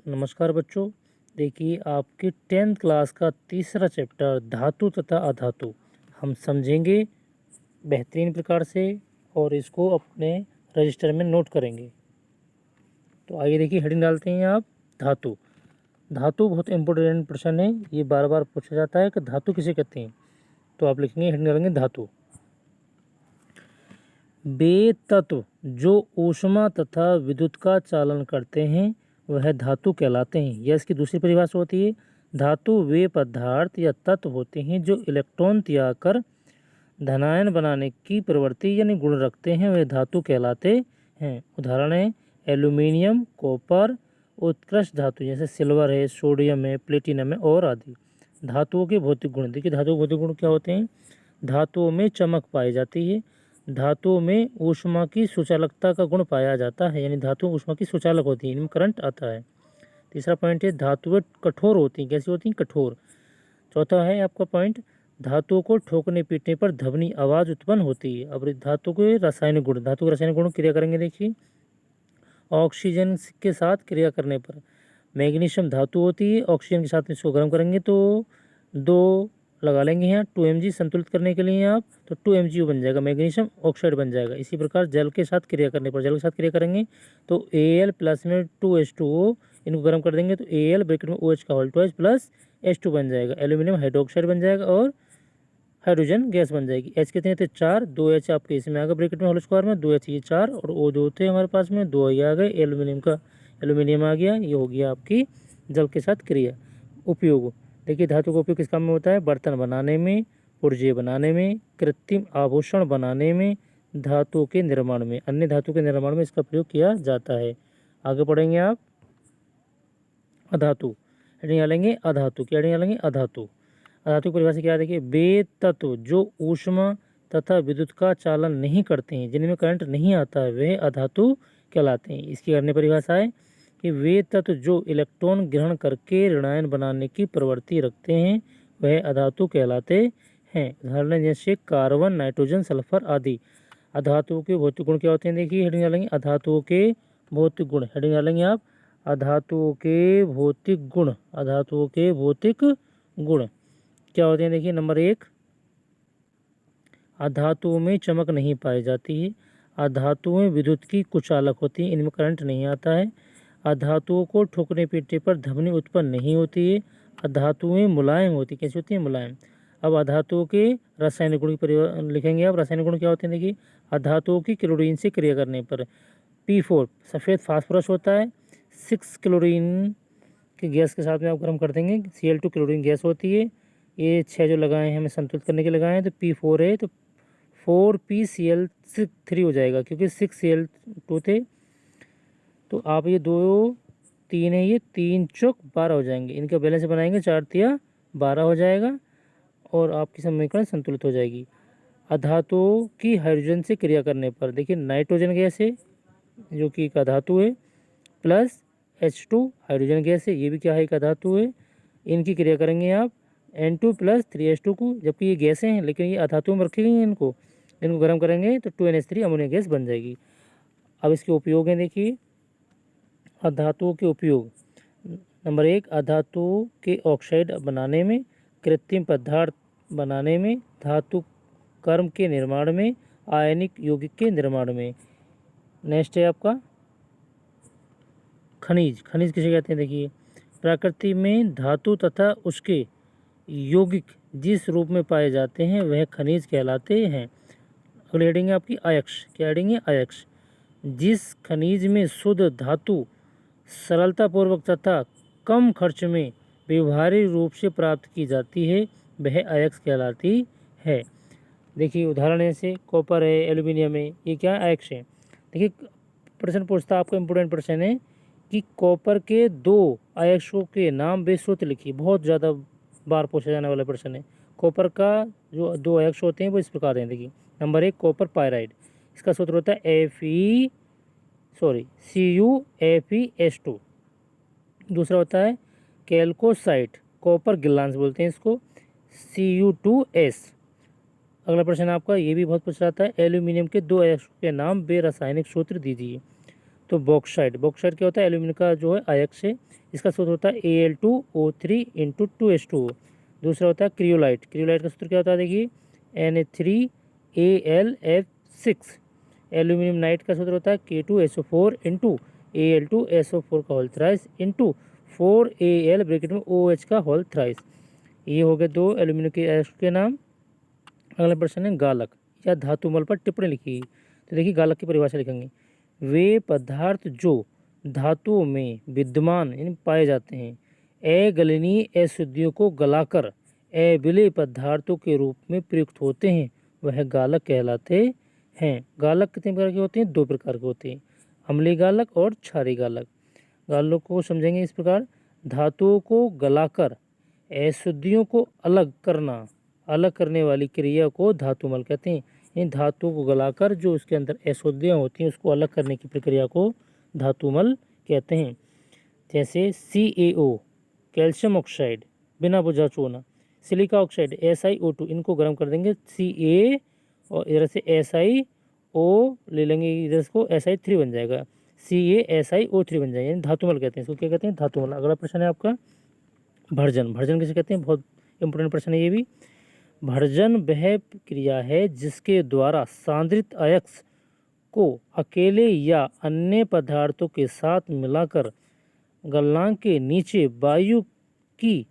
नमस्कार बच्चों। देखिए आपके 10th क्लास का तीसरा चैप्टर धातु तथा अधातु हम समझेंगे बेहतरीन प्रकार से और इसको अपने रजिस्टर में नोट करेंगे। तो आइए देखिए हेडिंग डालते हैं आप धातु। धातु बहुत इंपॉर्टेंट प्रश्न है, ये बार बार पूछा जाता है कि धातु किसे कहते हैं। तो आप लिखेंगे, हेडिंग डालेंगे धातु। वे तत्व जो ऊष्मा तथा विद्युत का चालन करते हैं वह धातु कहलाते हैं। यह इसकी दूसरी परिभाषा होती है। धातु वे पदार्थ या तत्व होते हैं जो इलेक्ट्रॉन त्याग कर धनायन बनाने की प्रवृत्ति यानी गुण रखते हैं, वह धातु कहलाते हैं। उदाहरण है एल्यूमिनियम, कॉपर, उत्कृष्ट धातु जैसे सिल्वर है, सोडियम है, प्लेटिनम है और आदि। धातुओं के भौतिक गुण, देखिए धातुओं के भौतिक गुण क्या होते हैं। धातुओं में चमक पाई जाती है। धातुओं में ऊष्मा की सुचालकता का गुण पाया जाता है, यानी धातु ऊष्मा की सुचालक होती है, इनमें करंट आता है। तीसरा पॉइंट है धातुएं कठोर होती हैं। कैसी होती हैं? कठोर। चौथा है आपका पॉइंट, धातुओं को ठोकने पीटने पर ध्वनि आवाज उत्पन्न होती है। अब धातु के रासायनिक गुण, धातु के रासायनिक गुण क्रिया करेंगे। देखिए ऑक्सीजन के साथ क्रिया करने पर, मैग्नीशियम धातु होती है, ऑक्सीजन के साथ इसको गर्म करेंगे तो 2 लगा लेंगे यहाँ 2 Mg संतुलित करने के लिए आप, तो 2 MgU बन जाएगा, मैग्नीशियम ऑक्साइड बन जाएगा। इसी प्रकार जल के साथ क्रिया करने पर, जल के साथ क्रिया करेंगे तो Al प्लस में 2H2O, इनको गर्म कर देंगे तो Al ब्रैकेट में OH का होल ट्वाइस प्लस H2 बन जाएगा, एल्यूमिनियम हाइड्रोक्साइड बन जाएगा और हाइड्रोजन गैस बन जाएगी। H कितने थे? 4, 2H आपके इसमें आ गए ब्रैकेट में होल स्क्वायर में, 2H ये 4 और O 2 थे हमारे पास में, 2 ये आ गए, एल्यूमिनियम आ गया। ये हो गया आपकी जल के साथ क्रिया। उपयोग, देखिए धातु का उपयोग किस काम में होता है? बर्तन बनाने में, पुर्जे बनाने में, कृत्रिम आभूषण बनाने में, धातु के निर्माण में, अन्य धातु के निर्माण में इसका प्रयोग किया जाता है। आगे पढ़ेंगे आप अधातु। हेडिंग डालेंगे अधातु। क्या हेडिंग डालेंगे? अधातु। अधातु की परिभाषा क्या है? देखिए वे तत्व जो ऊष्मा तथा विद्युत का चालन नहीं करते हैं, जिनमें करंट नहीं आता है, वह अधातु कहलाते हैं। इसकी अन्य परिभाषा है कि वे तत्व जो इलेक्ट्रॉन ग्रहण करके ऋणायन बनाने की प्रवृत्ति रखते हैं, वह अधातु कहलाते हैं। उदाहरण जैसे कार्बन, नाइट्रोजन, सल्फर आदि। अधातुओं के भौतिक गुण क्या होते हैं? देखिए हेडिंग डालेंगे अधातुओं के भौतिक गुण। हेडिंग डालेंगे आप अधातुओं के भौतिक गुण। अधातुओं के भौतिक गुण क्या होते हैं? देखिए नंबर 1, अधातुओं में चमक नहीं पाई जाती है। अधातुएं विद्युत की कुचालक होती हैं, इनमें करंट नहीं आता है। अधातुओं को ठोकने पीटने पर ध्वनि उत्पन्न नहीं होती है। अधातुएं मुलायम होती, कैसी होती हैं? मुलायम। अब अधातुओं के रासायनिक गुण की लिखेंगे आप। रासायनिक गुण क्या होते हैं? देखिए अधातुओं की क्लोरीन से क्रिया करने पर P4 सफ़ेद फास्फोरस होता है, 6 क्लोरीन की गैस के साथ में आप गर्म कर देंगे, Cl2 क्लोरीन गैस होती है। ये 6 जो लगाए हैं हमें संतुलित करने के लगाए हैं, तो P4 है तो 4PCl3 हो जाएगा, क्योंकि 6Cl2 थे। तो आप ये 2 3 है, ये 3 चौक 12 हो जाएंगे। इनका बैलेंस बनाएंगे, 4 तिया 12 हो जाएगा और आपकी समीकरण संतुलित हो जाएगी। अधातुओं की हाइड्रोजन से क्रिया करने पर, देखिए नाइट्रोजन गैस है जो कि एक अधातु है, प्लस H2 हाइड्रोजन गैस है, ये भी क्या है? एक अधातु है। इनकी क्रिया करेंगे आप N2 प्लस 3H2 को, जबकि ये गैसें हैं लेकिन ये अधातुओं में रखी गई हैं। इनको गर्म करेंगे तो 2NH3 अमोनिया गैस बन जाएगी। अब इसके उपयोग हैं, देखिए अधातुओं के उपयोग। नंबर 1, अधातुओं के ऑक्साइड बनाने में, कृत्रिम पदार्थ बनाने में, धातु कर्म के निर्माण में, आयनिक यौगिक के निर्माण में। नेक्स्ट है आपका खनिज। खनिज किसे कहते हैं? देखिए प्रकृति में धातु तथा उसके यौगिक जिस रूप में पाए जाते हैं वह खनिज कहलाते हैं। अगली हेडिंग है आपकी अयस्क। क्या हेडिंग है? अयस्क। जिस खनिज में शुद्ध धातु सरलतापूर्वक तथा कम खर्च में व्यवहारिक रूप से प्राप्त की जाती है, वह अयस्क कहलाती है। देखिए उदाहरण ऐसे कॉपर है, एल्यूमिनियम है, ये क्या अयस्क है। देखिए प्रश्न पूछता आपका इम्पोर्टेंट प्रश्न है कि कॉपर के 2 अयस्कों के नाम व सूत्र लिखिए। बहुत ज़्यादा बार पूछा जाने वाला प्रश्न है। कॉपर का जो 2 अयस्क होते हैं वो इस प्रकार हैं। देखिए नंबर 1 कॉपर पायराइड, इसका सूत्र होता है CuFeS2। दूसरा होता है कैल्कोसाइट, कॉपर गिलांस बोलते हैं इसको, Cu2S। अगला प्रश्न आपका ये भी बहुत पूछा जाता है, एल्यूमिनियम के 2 अयस्कों के नाम व रासायनिक सूत्र दीजिए। तो बॉक्साइट, बॉक्साइट क्या होता है, एल्यूमिनियम का जो है अयस्क है, इसका सूत्र होता है Al2O3 × 2H2O। दूसरा होता है क्रियोलाइट, क्रियोलाइट का सूत्र क्या होता है देखिए Na3Alf6। एल्यूमिनियम नाइट का सूत्र होता है K2SO4 × Al2SO4 का होल थ्राइस × 4Al ब्रैकेट में OH का होल थ्राइस। ये हो गए दो एल्यूमिनियम के अयस्क के नाम। अगला प्रश्न है गालक या धातुमल पर टिप्पणी लिखी। तो देखिए गालक की परिभाषा लिखेंगे, वे पदार्थ जो धातुओं में विद्यमान यानी पाए जाते हैं, अगलनीय अशुद्धियों को गलाकर अविलेय पदार्थों के रूप में प्रयुक्त होते हैं, वह गालक कहलाते हैं। गालक कितने प्रकार के होते हैं, दो प्रकार के होते हैं, अम्लीय गालक और क्षारीय गालक। गालक को समझेंगे इस प्रकार, धातुओं को गलाकर अशुद्धियों को अलग करना, अलग करने वाली क्रिया को धातुमल कहते हैं। इन धातुओं को गलाकर जो उसके अंदर अशुद्धियाँ होती हैं उसको अलग करने की प्रक्रिया को धातुमल कहते हैं। जैसे CaO कैल्शियम ऑक्साइड बिना बुझा चूना, सिलिका ऑक्साइड SiO2, इनको गर्म कर देंगे Ca और इधर से SiO ले लेंगे, इधर को Si3 बन जाएगा, CaSiO3 बन जाएगा, यानी धातुमल कहते हैं इसको। क्या कहते हैं, धातुमल। अगला प्रश्न है आपका भर्जन, भर्जन किसे कहते हैं, बहुत इंपॉर्टेंट प्रश्न है ये भी। भर्जन वह क्रिया है जिसके द्वारा सांद्रित अयस्क को अकेले या अन्य पदार्थों के साथ मिलाकर गलनांक के नीचे वायु की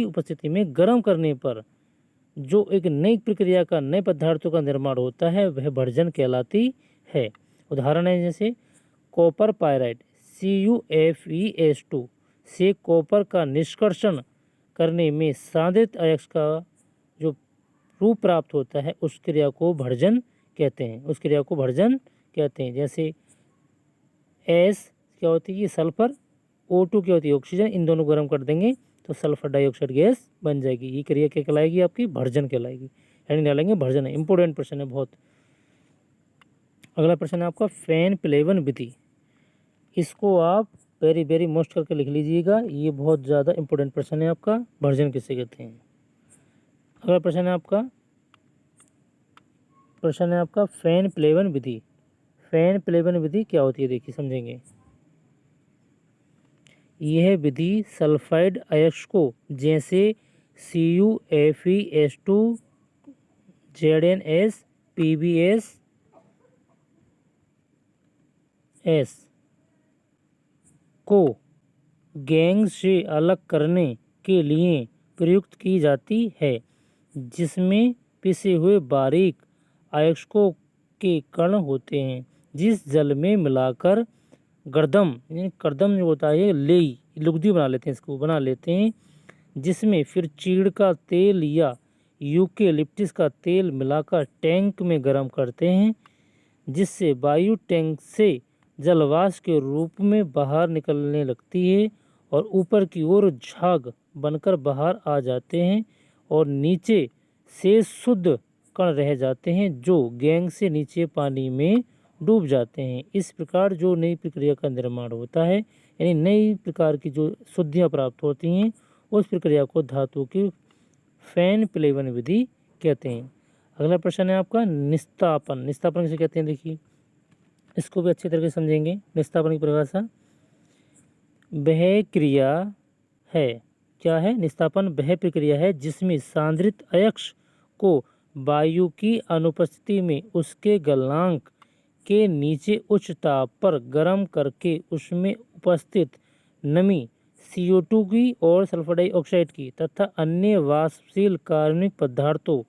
उपस्थिति में गर्म करने पर जो एक नई प्रक्रिया का नए पदार्थों का निर्माण होता है वह भर्जन कहलाती है। उदाहरण है जैसे कॉपर पायराइड CuFeS2 से कॉपर का निष्कर्षण करने में सांद्रित अयस्क का जो रूप प्राप्त होता है उस क्रिया को भर्जन कहते हैं, उस क्रिया को भर्जन कहते हैं। जैसे S क्या होती है, ये सल्फर, O2 क्या होती है, ऑक्सीजन, इन दोनों को गर्म कर देंगे तो सल्फर डाइऑक्साइड गैस बन जाएगी। ये क्रिया क्या कहलाएगी, आपकी भर्जन कहलाएगी। यानी डालेंगे भर्जन है, इंपॉर्टेंट प्रश्न है बहुत। अगला प्रश्न है आपका फैन प्लेवन विधि, इसको आप वेरी वेरी मोस्ट करके लिख लीजिएगा, ये बहुत ज़्यादा इंपॉर्टेंट प्रश्न है आपका, भर्जन किसे कहते हैं। अगला प्रश्न है आपका फैन प्लेवन विधि। फैन प्लेवन विधि क्या होती है देखिए समझेंगे। यह विधि सल्फाइड अयस्क को जैसे CuFeS2 ZnS PbS को गैंग से अलग करने के लिए प्रयुक्त की जाती है, जिसमें पिसे हुए बारीक अयस्कों के कण होते हैं, जिस जल में मिलाकर गर्दम यानी कर्दम जो होता है लेई लुगदी बना लेते हैं, इसको बना लेते हैं, जिसमें फिर चीड़ का तेल या यूकेलिप्टिस का तेल मिलाकर टैंक में गर्म करते हैं, जिससे वायु टैंक से जलवाष्प के रूप में बाहर निकलने लगती है और ऊपर की ओर झाग बनकर बाहर आ जाते हैं और नीचे से शुद्ध कण रह जाते हैं जो गैंग से नीचे पानी में डूब जाते हैं। इस प्रकार जो नई प्रक्रिया का निर्माण होता है, यानी नई प्रकार की जो शुद्धियाँ प्राप्त होती हैं, उस प्रक्रिया को धातु की फैन प्लेवन विधि कहते हैं। अगला प्रश्न है आपका निस्तापन। निस्तापन किसे कहते हैं देखिए, इसको भी अच्छी तरह से समझेंगे। निस्तापन की परिभाषा, वह क्रिया है, क्या है, निस्तापन वह प्रक्रिया है जिसमें सांद्रित अयस्क को वायु की अनुपस्थिति में उसके गलनांक के नीचे उच्च ताप पर गर्म करके उसमें उपस्थित नमी CO2 की और सल्फर डाइऑक्साइड की तथा अन्य वाष्पशील कार्बनिक पदार्थों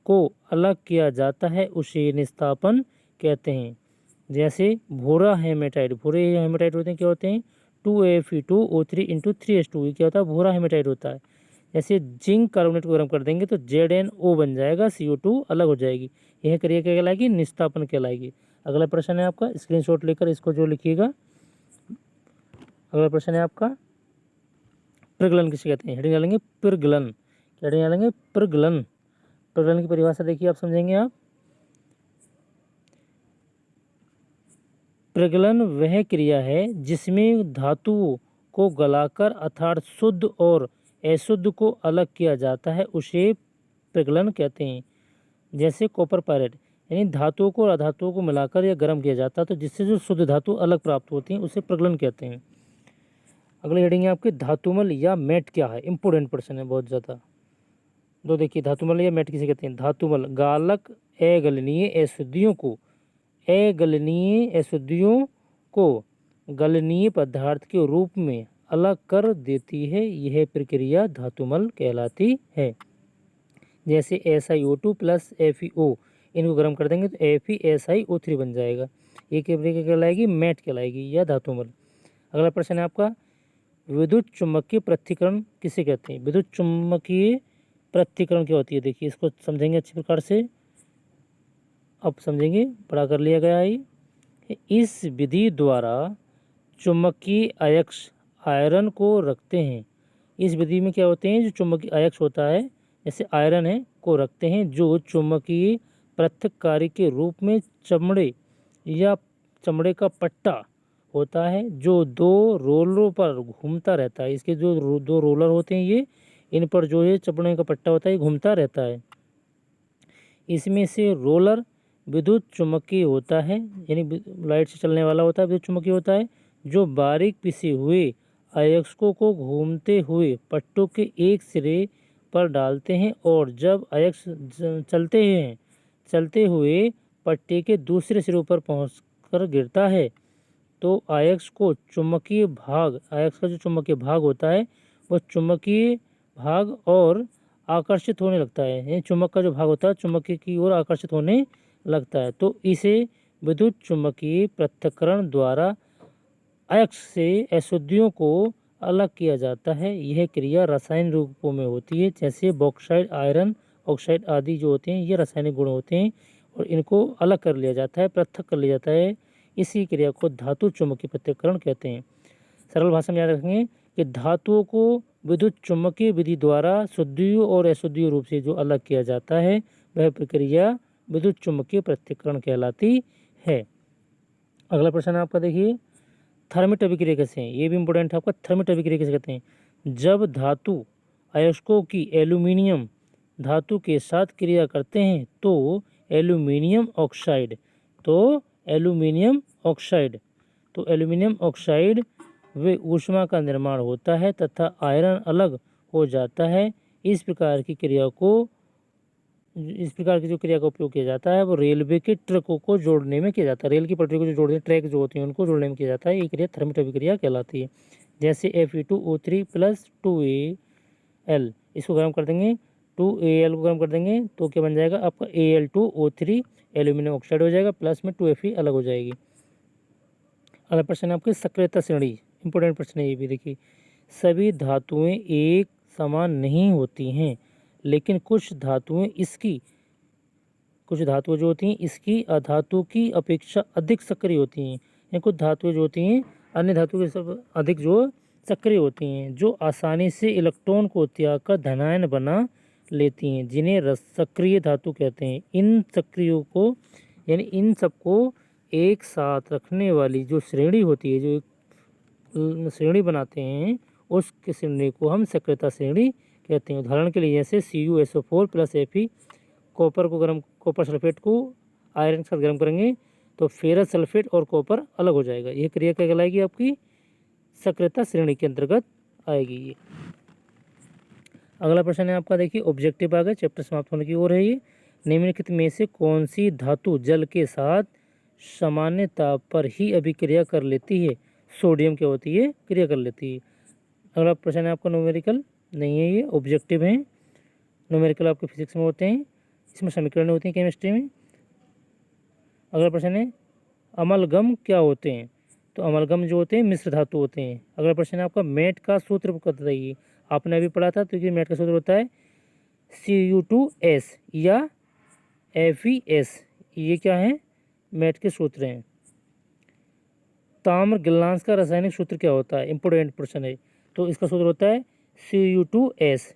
को अलग किया जाता है, उसे निस्तापन कहते हैं। जैसे भूरा हेमेटाइट, भूरे हेमेटाइट होते हैं, क्या होते हैं, 2Fe2O3 × 3H2, ये क्या होता है, भूरा हेमेटाइट होता है। जैसे जिंक कार्बोनेट को गर्म कर देंगे तो ZnO बन जाएगा, CO2 अलग हो जाएगी, यह क्रिया क्या कहलाएगी, निस्तापन कहलाएगी। अगला प्रश्न है आपका, स्क्रीनशॉट लेकर इसको जो लिखिएगा। अगला प्रश्न है आपका प्रगलन किसे कहते हैं, हेडिंग डालेंगे प्रगलन, क्या हेडिंग डालेंगे, प्रगलन। प्रगलन की परिभाषा देखिए आप समझेंगे आप, प्रगलन वह क्रिया है जिसमें धातुओं को गलाकर अर्थात शुद्ध और अशुद्ध को अलग किया जाता है, उसे प्रगलन कहते हैं। जैसे कॉपर पायराइड यानी धातुओं को और अधातुओं को मिलाकर या गर्म किया जाता है, तो जिससे जो शुद्ध धातु अलग प्राप्त होती हैं उसे प्रगलन कहते हैं। अगले हेडिंग है आपके धातुमल या मैट क्या है। इंपोर्टेंट प्रश्न है बहुत ज़्यादा। तो देखिए धातुमल या मैट किसे कहते हैं। धातुमल गालक अगलनीय अशुद्धियों को गलनीय पदार्थ के रूप में अलग कर देती है। यह प्रक्रिया धातुमल कहलाती है। जैसे SiO2 प्लस FeO, इनको गर्म कर देंगे तो FeSiO3 बन जाएगा। ये प्रक्रिया कहलाएगी मैट कहलाएगी या धातुमल। अगला प्रश्न है आपका विद्युत चुम्बकीय पृथक्करण किसे कहते हैं। विद्युत चुम्बकीय पृथक्करण क्या होती है, देखिए इसको समझेंगे अच्छी प्रकार से। अब समझेंगे, पढ़ा कर लिया गया है। इस विधि द्वारा चुम्बकीय अयस्क आयरन को रखते हैं। इस विधि में क्या होते हैं, जो चुम्बकीय अयस्क होता है जैसे आयरन है को रखते हैं, जो चुम्बकीय पृथक्कारी के रूप में चमड़े या चमड़े का पट्टा होता है जो दो रोलरों पर घूमता रहता है। इसके जो दो रोलर होते हैं ये, इन पर जो ये चमड़े का पट्टा होता है ये घूमता रहता है। इसमें से रोलर विद्युत चुम्बकीय होता है, यानी लाइट से चलने वाला होता है, विद्युत चुम्बकीय होता है, जो बारीक पिसे हुए अयस्कों को घूमते हुए पट्टों के एक सिरे पर डालते हैं और जब अयस्क चलते हुए पट्टे के दूसरे सिरों पर पहुंचकर गिरता है तो अयस्क का जो चुम्बकीय भाग होता है वो चुम्बकीय भाग और आकर्षित होने लगता है। यानी चुम्बक का जो भाग होता है चुम्बकीय की ओर आकर्षित होने लगता है, तो इसे विद्युत चुम्बकीय पृथक्करण द्वारा अयस्क से अशुद्धियों को अलग किया जाता है। यह क्रिया रासायनिक रूपों में होती है, जैसे बॉक्साइड, आयरन ऑक्साइड आदि जो होते हैं ये रासायनिक गुण होते हैं और इनको अलग कर लिया जाता है, पृथक कर लिया जाता है। इसी क्रिया को धातु चुम्बकीय पृथक्करण कहते हैं। सरल भाषा में याद रखेंगे कि धातुओं को विद्युत चुम्बकीय विधि द्वारा शुद्धियों और अशुद्धियों रूप से जो अलग किया जाता है वह प्रक्रिया विद्युत चुम्बकीय पृथक्करण कहलाती है। अगला प्रश्न आपका देखिए थर्मिट अभिक्रिया कैसे है, ये भी इंपॉर्टेंट है आपका। थर्मिट अभिक्रिया कैसे कहते हैं। जब धातु अयस्कों की एल्यूमिनियम धातु के साथ क्रिया करते हैं तो एल्यूमिनियम ऑक्साइड व ऊष्मा का निर्माण होता है तथा आयरन अलग हो जाता है। इस प्रकार की जो क्रिया का उपयोग किया जाता है वो रेलवे के ट्रकों को जोड़ने में किया जाता है। रेल की पटरी को जो जोड़ने ट्रैक जो होते हैं उनको जोड़ने में किया जाता है। ये क्रिया थर्मिट अभिक्रिया कहलाती है। जैसे Fe2O3 प्लस 2Al, इसको गर्म कर देंगे 2Al को गर्म कर देंगे तो क्या बन जाएगा आपका Al2O3 एल्यूमिनियम ऑक्साइड हो जाएगा, प्लस में 2Fe अलग हो जाएगी। अगला प्रश्न है आपकी सक्रियता श्रेणी, इंपॉर्टेंट प्रश्न है ये भी। देखिए सभी धातुएं एक समान नहीं होती हैं, लेकिन कुछ धातुएं जो होती हैं इसकी अधातु की अपेक्षा अधिक सक्रिय होती हैं। या कुछ धातुएं जो होती हैं अन्य धातु के सब अधिक जो सक्रिय होती हैं, जो आसानी से इलेक्ट्रॉन को त्याग कर धनायन बना लेती हैं, जिन्हें सक्रिय धातु कहते हैं। इन सक्रियों को यानी इन सबको एक साथ रखने वाली जो श्रेणी होती है, जो एक श्रेणी बनाते हैं, उस श्रेणी को हम सक्रियता श्रेणी कहते हैं। उदाहरण के लिए जैसे CuSO4 plus Fe, copper sulphate को आयरन के साथ गर्म करेंगे तो फेरस सल्फेट और कॉपर अलग हो जाएगा। यह क्रिया क्या कहलाएगी आपकी सक्रियता श्रेणी के अंतर्गत आएगी ये। अगला प्रश्न है आपका देखिए ऑब्जेक्टिव आ गया, चैप्टर समाप्त होने की ओर है ये। निम्नलिखित में से कौन सी धातु जल के साथ सामान्य ताप पर ही अभिक्रिया कर लेती है। सोडियम क्या होती है, क्रिया कर लेती है। अगला प्रश्न है आपका न्यूमेरिकल नहीं है, ये ऑब्जेक्टिव है। न्यूमेरिकल आपके फिजिक्स में होते हैं, इसमें समीकरण होते हैं केमिस्ट्री में। अगला प्रश्न है अमलगम क्या होते हैं, तो अमलगम जो होते हैं मिश्र धातु होते हैं। अगला प्रश्न है आपका मैट का सूत्र बताइए। आपने अभी पढ़ा था, तो ये मैट का सूत्र होता है Cu2S या FeS, ये क्या है मैट के सूत्र हैं। ताम्र गिलांस का रासायनिक सूत्र क्या होता है, इंपोर्टेंट प्रश्न है, तो इसका सूत्र होता है Cu2S।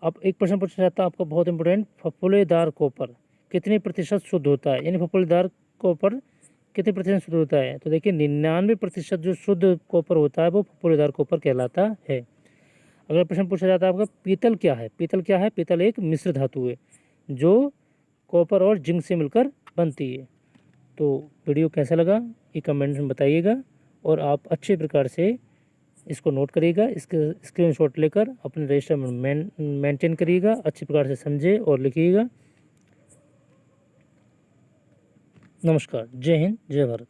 अब एक प्रश्न पूछा जाता है आपका बहुत इंपॉर्टेंट, फफोलेदार कॉपर कितने प्रतिशत शुद्ध होता है, यानी फफोलेदार कॉपर कितने प्रतिशत शुद्ध होता है, तो देखिए 99% जो शुद्ध कॉपर होता है वो फफोलेदार कॉपर कहलाता है। अगला प्रश्न पूछा जाता है आपका पीतल क्या है। पीतल क्या है, पीतल एक मिश्र धातु है जो कॉपर और जिंक से मिलकर बनती है। तो वीडियो कैसा लगा ये कमेंट्स में बताइएगा और आप अच्छे प्रकार से इसको नोट करिएगा, इसके स्क्रीनशॉट लेकर अपने रजिस्टर में मेंटेन करिएगा, अच्छी प्रकार से समझे और लिखिएगा। नमस्कार, जय हिंद, जय भारत।